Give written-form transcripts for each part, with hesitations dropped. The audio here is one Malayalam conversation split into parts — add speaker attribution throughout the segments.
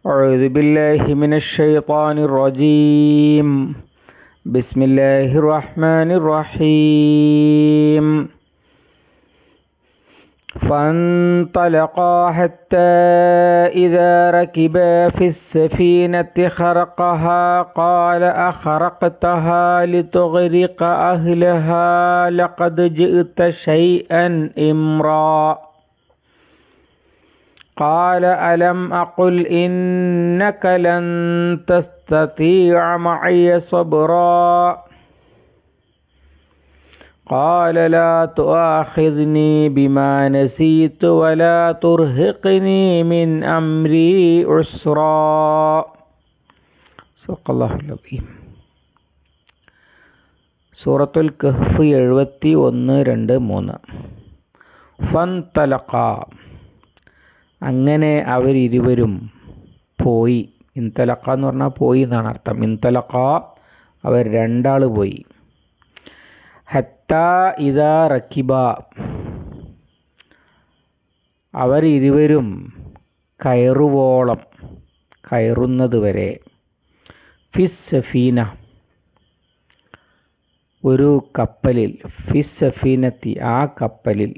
Speaker 1: أعوذ بالله من الشيطان الرجيم. بسم الله الرحمن الرحيم. فانطلقا حتى إذا ركبا في السفينة خرقها قال أخرقتها لتغرق أهلها لقد جئت شيئا إمرا قال ألم أقل إنك لن تستطيع معي صبرا قال لا تؤاخذني بما نسيت ولا ترهقني من أمري عسرا. صدق الله العظيم. സൂറത്തുൽ കഹ്ഫ് 71-3. ഫൻതലഖ, അങ്ങനെ അവരിരുവരും പോയി. ഇൻതലഖ എന്ന് പറഞ്ഞാൽ പോയി എന്നാണ് അർത്ഥം. ഇൻതലഖ, അവർ രണ്ടാള് പോയി. ഹത്താ ഇദാ റക്കിബ, അവരിരുവരും കയറുവോളം, കയറുന്നത് വരെ. ഫിസ് സഫീന, ഒരു കപ്പലിൽ. ഫിസ് സഫീനത്തി, ആ കപ്പലിൽ.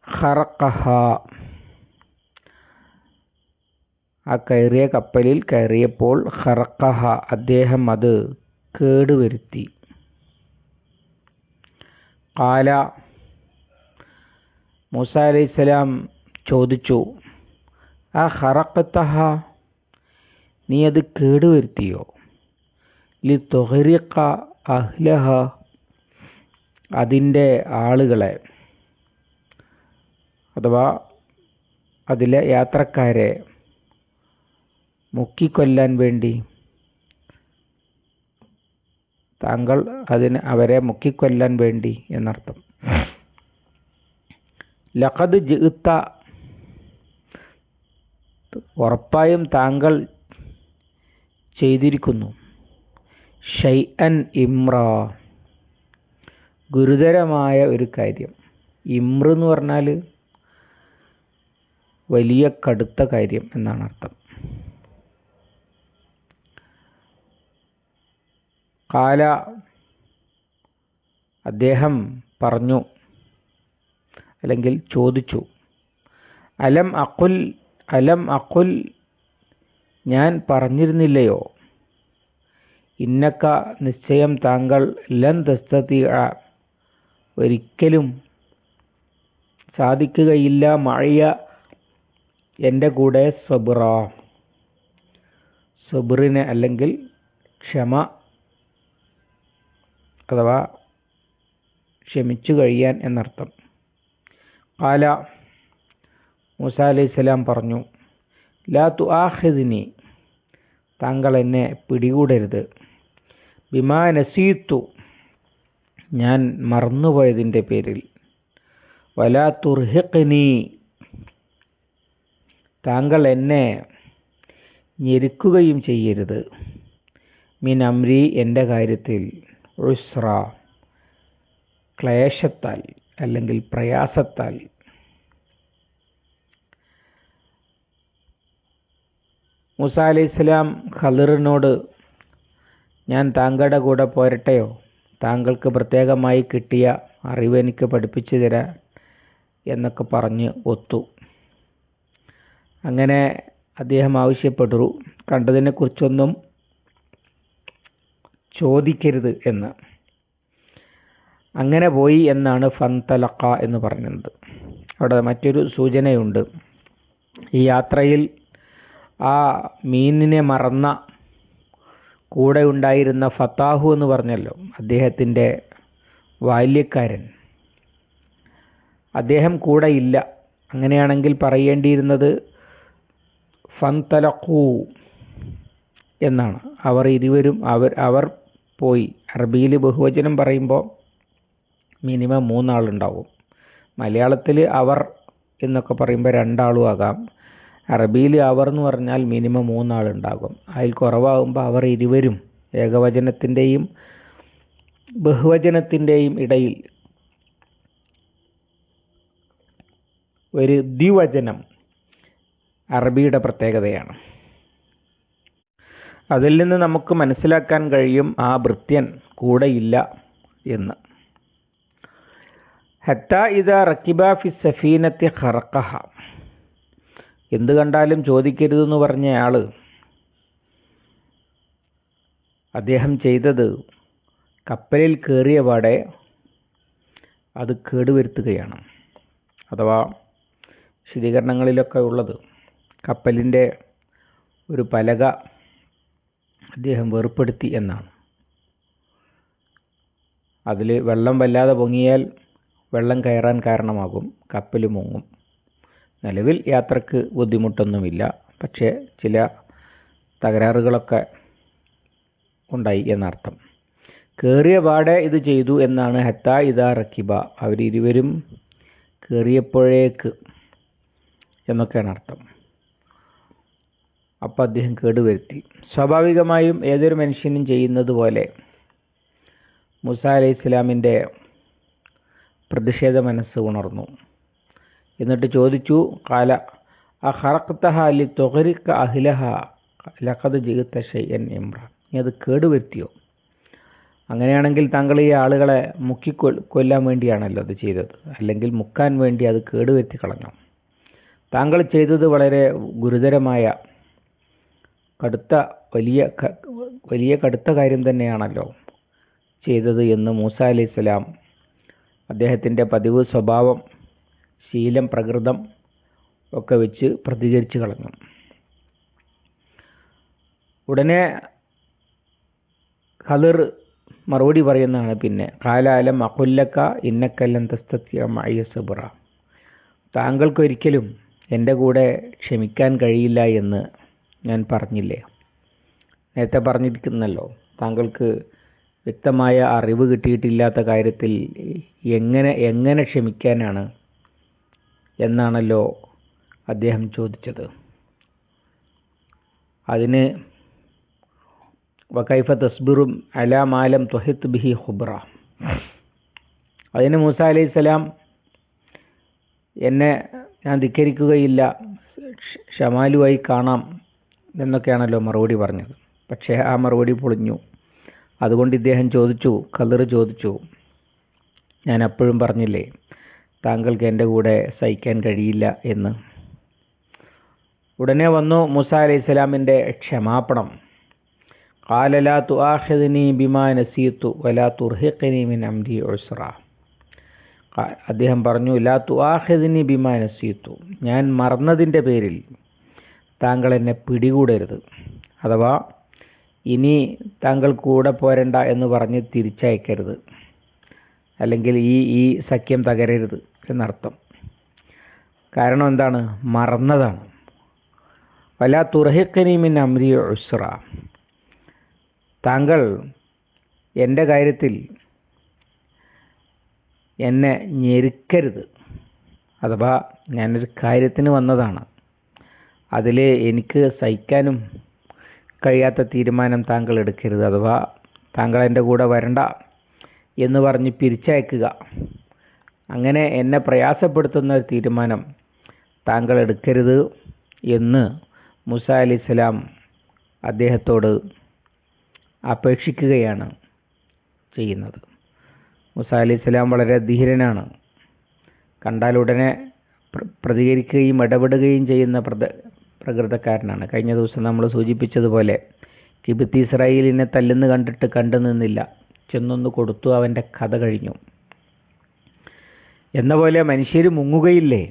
Speaker 1: ഖറഖഹ, ആ കയറിയ കപ്പലിൽ കയറിയപ്പോൾ ഖറഖഹ, അദ്ദേഹം അത് കേടുവരുത്തി. ഖാല, മൂസാ അലൈഹിസ്സലാം ചോദിച്ചു, ആ ഖറഖതഹ, നീ അത് കേടുവരുത്തിയോ? ലിതുഗ്രിഖ അഹ്ലഹ, അതിൻ്റെ ആളുകളെ, അഥവാ അതിലെ യാത്രക്കാരെ മുക്കിക്കൊല്ലാൻ വേണ്ടി. താങ്കൾ അവരെ മുക്കിക്കൊല്ലാൻ വേണ്ടി എന്നർത്ഥം. ലഖദ് ജിഇത, ഉറപ്പായും താങ്കൾ ചെയ്തിരിക്കുന്നു. ഷൈഅൻ ഇമ്രാ, ഗുരുതരമായ ഒരു കാര്യം. ഇമ്ര എന്ന് പറഞ്ഞാൽ വലിയ കടുത്ത കാര്യം എന്നാണ് അർത്ഥം. ഖാല, അദ്ദേഹം പറഞ്ഞു, അല്ലെങ്കിൽ ചോദിച്ചു. അലം അഖുൽ, ഞാൻ പറഞ്ഞിരുന്നില്ലയോ? ഇന്നക, നിശ്ചയം താങ്കൾ, ലൻ തസ്തതിഅ, ഒരിക്കലും സാധിക്കുകയില്ല, മഅയ, എൻ്റെ കൂടെ, സബ്റ, സബ്റിനെ അല്ലെങ്കിൽ ക്ഷമ, അഥവാ ക്ഷമിച്ചു കഴിയാൻ എന്നർത്ഥം. ഖാല, മൂസാ അലൈഹിസ്സലാം പറഞ്ഞു, ലാ തുആഖിദ്നി, താങ്കൾ എന്നെ പിടികൂടരുത്. ബിമാ നസീതു, ഞാൻ മറന്നുപോയതിൻ്റെ പേരിൽ. വലാ തുർഹിഖ്നി, താങ്കൾ എന്നെ ഞെരുക്കുകയും ചെയ്യരുത്. മിൻ അംരി, എൻ്റെ കാര്യത്തിൽ. ഉസ്ര, ക്ലേശത്താൽ അല്ലെങ്കിൽ പ്രയാസത്താൽ. മൂസാ അലൈഹിസ്സലാം ഖളിറിനോട്, ഞാൻ താങ്കളുടെ കൂടെ പോരട്ടെയോ? താങ്കൾക്ക് പ്രത്യേകമായി കിട്ടിയ അറിവ് എനിക്ക് പഠിപ്പിച്ചു തരാൻ എന്നൊക്കെ പറഞ്ഞ് ഒത്തു. അങ്ങനെ അദ്ദേഹം ആവശ്യപ്പെട്ടു, കണ്ടതിനെക്കുറിച്ചൊന്നും ചോദിക്കരുത് എന്ന്. അങ്ങനെ പോയി എന്നാണ് ഫൻതലഖ എന്ന് പറയുന്നത്. അവിടെ മറ്റൊരു സൂചനയുണ്ട്. ഈ യാത്രയിൽ ആ മീനിനെ മറന്ന കൂടെ ഉണ്ടായിരുന്ന ഫത്താഹു എന്ന് പറഞ്ഞല്ലോ, അദ്ദേഹത്തിൻ്റെ ബാല്യക്കാരൻ, അദ്ദേഹം കൂടെ ഇല്ല. അങ്ങനെയാണെങ്കിൽ പറയേണ്ടിയിരുന്നത് ഫൻതലഖൂ എന്നാണ്. അവർ ഇരുവരും, അവർ പോയി. അറബിയിൽ ബഹുവചനം പറയുമ്പോൾ മിനിമം 3 ആളുണ്ടാവും. മലയാളത്തിൽ അവർ എന്നൊക്കെ പറയുമ്പോൾ 2 ആളും ആകാം. അറബിയിൽ അവർ എന്ന് പറഞ്ഞാൽ മിനിമം 3 ആളുണ്ടാകും. അതിൽ കുറവാകുമ്പോൾ അവർ ഇരുവരും, ഏകവചനത്തിൻ്റെയും ബഹുവചനത്തിൻ്റെയും ഇടയിൽ ഒരു ദ്വിവചനം അറബിയുടെ പ്രത്യേകതയാണ്. അതിൽ നിന്ന് നമുക്ക് മനസ്സിലാക്കാൻ കഴിയും ആ ഭൃത്യൻ കൂടെയില്ല എന്ന്. ഹത്താ ഇദാ റക്കിബ ഫി സഫീനത്തി ഖറഖഹ. എന്ത് കണ്ടാലും ചോദിക്കരുതെന്ന് പറഞ്ഞ ആള് അദ്ദേഹം ചെയ്തത് കപ്പലിൽ കയറിയ പാടെ അത് കേടുവരുത്തുകയാണ്. അഥവാ വിശദീകരണങ്ങളിലൊക്കെ ഉള്ളത് കപ്പലിൻ്റെ ഒരു പലക അദ്ദേഹം വേർപ്പെടുത്തി എന്നാണ്. അതിൽ വെള്ളം വല്ലാതെ പൊങ്ങിയാൽ വെള്ളം കയറാൻ കാരണമാകും, കപ്പൽ മുങ്ങും. നിലവിൽ യാത്രക്ക് ബുദ്ധിമുട്ടൊന്നുമില്ല, പക്ഷേ ചില തകരാറുകളൊക്കെ ഉണ്ടായി എന്നർത്ഥം. കയറിയ പാടെ ഇത് ചെയ്തു എന്നാണ്. ഹത്താ ഇദാ റക്കിബ, അവരിരുവരും കയറിയപ്പോഴേക്ക് എന്നൊക്കെയാണ് അർത്ഥം. അപ്പം അദ്ദേഹം കേടുവരുത്തി. സ്വാഭാവികമായും ഏതൊരു മനുഷ്യനും ചെയ്യുന്നത് പോലെ മൂസാ അലൈഹി ഇസ്ലാമിൻ്റെ പ്രതിഷേധ മനസ്സ് ഉണർന്നു. എന്നിട്ട് ചോദിച്ചു, ഖാല അഖറഖ്തഹ ലിതുഗ്രിക അഹ്ലഹ ലഖദ് ജിഇത ശൈഅൻ ഇംറ. നീ അത് കേടുവരുത്തിയോ? അങ്ങനെയാണെങ്കിൽ താങ്കൾ ഈ ആളുകളെ കൊല്ലാൻ വേണ്ടിയാണല്ലോ അത് ചെയ്തത്, അല്ലെങ്കിൽ മുക്കാൻ വേണ്ടി അത് കേടുവരുത്തി കളഞ്ഞു. താങ്കൾ ചെയ്തത് വളരെ ഗുരുതരമായ വലിയ കടുത്ത കാര്യം തന്നെയാണല്ലോ ചെയ്തത് എന്ന് മൂസാ അലൈഹി സ്വലാം അദ്ദേഹത്തിൻ്റെ പതിവ് സ്വഭാവം, ശീലം, പ്രകൃതം ഒക്കെ വെച്ച് പ്രതികരിച്ചു കളഞ്ഞു. ഉടനെ ഖളിർ മറുപടി പറയുന്നതാണ്. പിന്നെ ഖാല അലം അഖുല്ലക ഇന്നക ലൻ തസ്തതിഅ മഇയ സബ്റ. താങ്കൾക്കൊരിക്കലും എൻ്റെ കൂടെ ക്ഷമിക്കാൻ കഴിയില്ല എന്ന് ഞാൻ പറഞ്ഞില്ലേ? നേരത്തെ പറഞ്ഞിരിക്കുന്നല്ലോ, താങ്കൾക്ക് വ്യക്തമായ അറിവ് കിട്ടിയിട്ടില്ലാത്ത കാര്യത്തിൽ എങ്ങനെ ക്ഷമിക്കാനാണ് എന്നാണല്ലോ അദ്ദേഹം ചോദിച്ചത്. അതിന് വകൈഫ തസ്ബിറും അലാ മാലം തുഹിത് ബിഹി ഖുബ്ര. അതിന് മൂസാ അലൈഹി സ്വലാം ഞാൻ ധിക്കരിക്കുകയില്ല, ഷമാലുവായി കാണാം എന്നൊക്കെയാണല്ലോ മറുപടി പറഞ്ഞത്. പക്ഷേ ആ മറുപടി പൊളിഞ്ഞു. അതുകൊണ്ട് ഇദ്ദേഹം ചോദിച്ചു, ഖളിർ ചോദിച്ചു, ഞാൻ അപ്പോഴും പറഞ്ഞില്ലേ താങ്കൾക്ക് എൻ്റെ കൂടെ സഹിക്കാൻ കഴിയില്ല എന്ന്. ഉടനെ വന്നു മൂസാ അലൈഹി സ്വലാമിൻ്റെ ക്ഷമാപണം. ഖാല ലാ തുആഖിദ്നി ബിമാ നസീതു വലാ തുർഹിഖ്നി മിൻ അംരി ഉസ്റ. അദ്ദേഹം പറഞ്ഞു, ലാ തുആഖിദ്നി ബിമാ നസീതു, ഞാൻ മറന്നതിൻ്റെ പേരിൽ താങ്കൾ എന്നെ പിടികൂടരുത്. അഥവാ ഇനി താങ്കൾ കൂടെ പോരണ്ട എന്ന് പറഞ്ഞ് തിരിച്ചയക്കരുത്, അല്ലെങ്കിൽ ഈ സഖ്യം തകരരുത് എന്നർത്ഥം. കാരണം എന്താണ്? മറന്നതാണ്. വലാ തുർഹിഖ്നി മിൻ അംരി ഉസ്റ, താങ്കൾ എൻ്റെ കാര്യത്തിൽ എന്നെ ഞെരുക്കരുത്. അഥവാ ഞാനൊരു കാര്യത്തിന് വന്നതാണ്, അതിൽ എനിക്ക് സഹിക്കാനും കഴിയാത്ത തീരുമാനം താങ്കൾ എടുക്കരുത്. അഥവാ താങ്കൾ എൻ്റെ കൂടെ വരണ്ട എന്ന് പറഞ്ഞ് പിരിച്ചയക്കുക, അങ്ങനെ എന്നെ പ്രയാസപ്പെടുത്തുന്ന ഒരു തീരുമാനം താങ്കൾ എടുക്കരുത് എന്ന് മൂസാ അലൈഹി സ്വലാം അദ്ദേഹത്തോട് അപേക്ഷിക്കുകയാണ് ചെയ്യുന്നത്. മൂസാ അലൈഹി സ്വലാം വളരെ ധീരനാണ്. കണ്ടാലുടനെ പ്രതികരിക്കുകയും ഇടപെടുകയും ചെയ്യുന്ന പ്രകൃതക്കാരനാണ്. കഴിഞ്ഞ ദിവസം നമ്മൾ സൂചിപ്പിച്ചതുപോലെ കിബിത്തി ഇസ്രായേലിനെ തല്ലുന്ന് കണ്ടിട്ട് കണ്ടു നിന്നില്ല, ചെന്നൊന്ന് കൊടുത്തു, അവൻ്റെ കഥ കഴിഞ്ഞു. എന്ന പോലെ മനുഷ്യർ മുങ്ങുകയില്ലേ?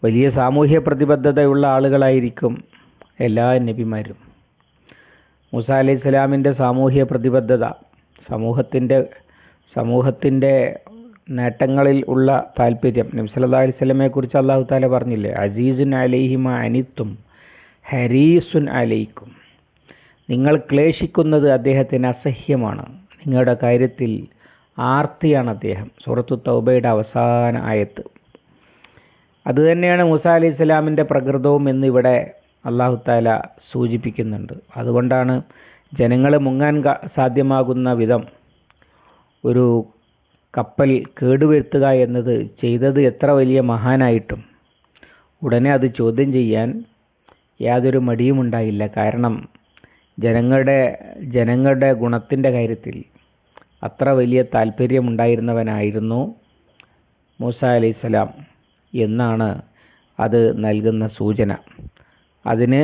Speaker 1: വലിയ സാമൂഹ്യ പ്രതിബദ്ധതയുള്ള ആളുകളായിരിക്കും എല്ലാ നബിമാരും. മൂസാ അലൈഹി സ്വലാമിൻ്റെ സാമൂഹ്യ പ്രതിബദ്ധത, സമൂഹത്തിൻ്റെ നേട്ടങ്ങളിൽ ഉള്ള താല്പര്യം. നബി സല്ലല്ലാഹു അലൈഹി വസല്ലമയെ കുറിച്ച് അല്ലാഹു തആല പറഞ്ഞില്ലേ, അസീസുൻ അലൈഹി മാ അനിത്തും ഹരീസുൻ അലൈക്കും. നിങ്ങൾ ക്ലേശിക്കുന്നത് അദ്ദേഹത്തിന് അസഹ്യമാണ്, നിങ്ങളുടെ കാര്യത്തിൽ ആർത്തിയാണ് അദ്ദേഹം. സൂറത്തു തൗബയുടെ അവസാന ആയത്ത്. അതുതന്നെയാണ് മൂസാ അലൈഹി സ്വലാമിൻ്റെ പ്രകൃതവും എന്ന് ഇവിടെ അല്ലാഹു തആല സൂചിപ്പിക്കുന്നുണ്ട്. അതുകൊണ്ടാണ് ജനങ്ങൾ മുങ്ങാൻ സാധ്യമാകുന്ന വിധം ഒരു കപ്പൽ കേടുവരുത്തുക എന്നത് ചെയ്തത് എത്ര വലിയ മഹാനായിട്ടും ഉടനെ അത് ചോദ്യം ചെയ്യാൻ യാതൊരു മടിയും ഉണ്ടായില്ല. കാരണം ജനങ്ങളുടെ ഗുണത്തിൻ്റെ കാര്യത്തിൽ അത്ര വലിയ താല്പര്യമുണ്ടായിരുന്നവനായിരുന്നു മൂസ അലൈഹിസ്സലാം എന്നാണ് അത് നൽകുന്ന സൂചന. അതിന്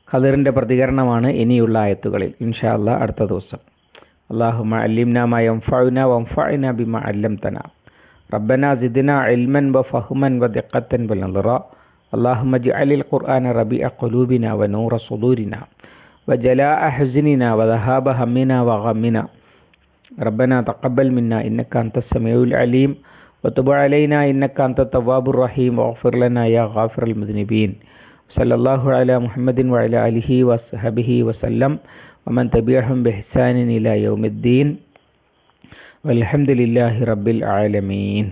Speaker 1: ഖദറിൻ്റെ പ്രതികരണമാണ് ഇനിയുള്ള ആയത്തുകളിൽ. ഇൻഷാ അല്ലാഹ് അടുത്ത ദിവസം. അല്ലാഹുമ്മ അല്ലിംനാ മാ യൻഫഉനാ വൻഫഅനാ ബിമാ അല്ലംതനാ റബ്ബനാ സിദ്നാ ഇൽമൻ വഫഹ്മൻ വദിഖ്ഖത്തൻ വനദറ അല്ലാഹുമ്മ ഇജ്അലിൽ ഖുർആന റബീഅ ഖുലൂബിനാ വനൂറ സുദൂരിനാ വജലാഅ ഹുസ്നിനാ വദഹാബ ഹമ്മിനാ വഗമ്മിനാ റബ്ബനാ തഖബ്ബൽ മിന്നാ ഇന്നക അൻതസ് സമീഉൽ അലീം വതുബ് അലൈനാ ഇന്നക അൻതത് തവ്വാബുർ റഹീം വഗ്ഫിർ ലനാ യാ ഗാഫിറൽ മുദ്നിബീൻ സല്ലല്ലാഹു അലാ മുഹമ്മദിൻ വഅലാ ആലിഹി വസ്ഹബിഹി വസല്ലം വമൻ തബിഅഹും ബിഇഹ്സാനിൻ ഇലാ യൗമിദ്ദീൻ വൽഹംദുലില്ലാഹി റബ്ബിൽ ആലമീൻ.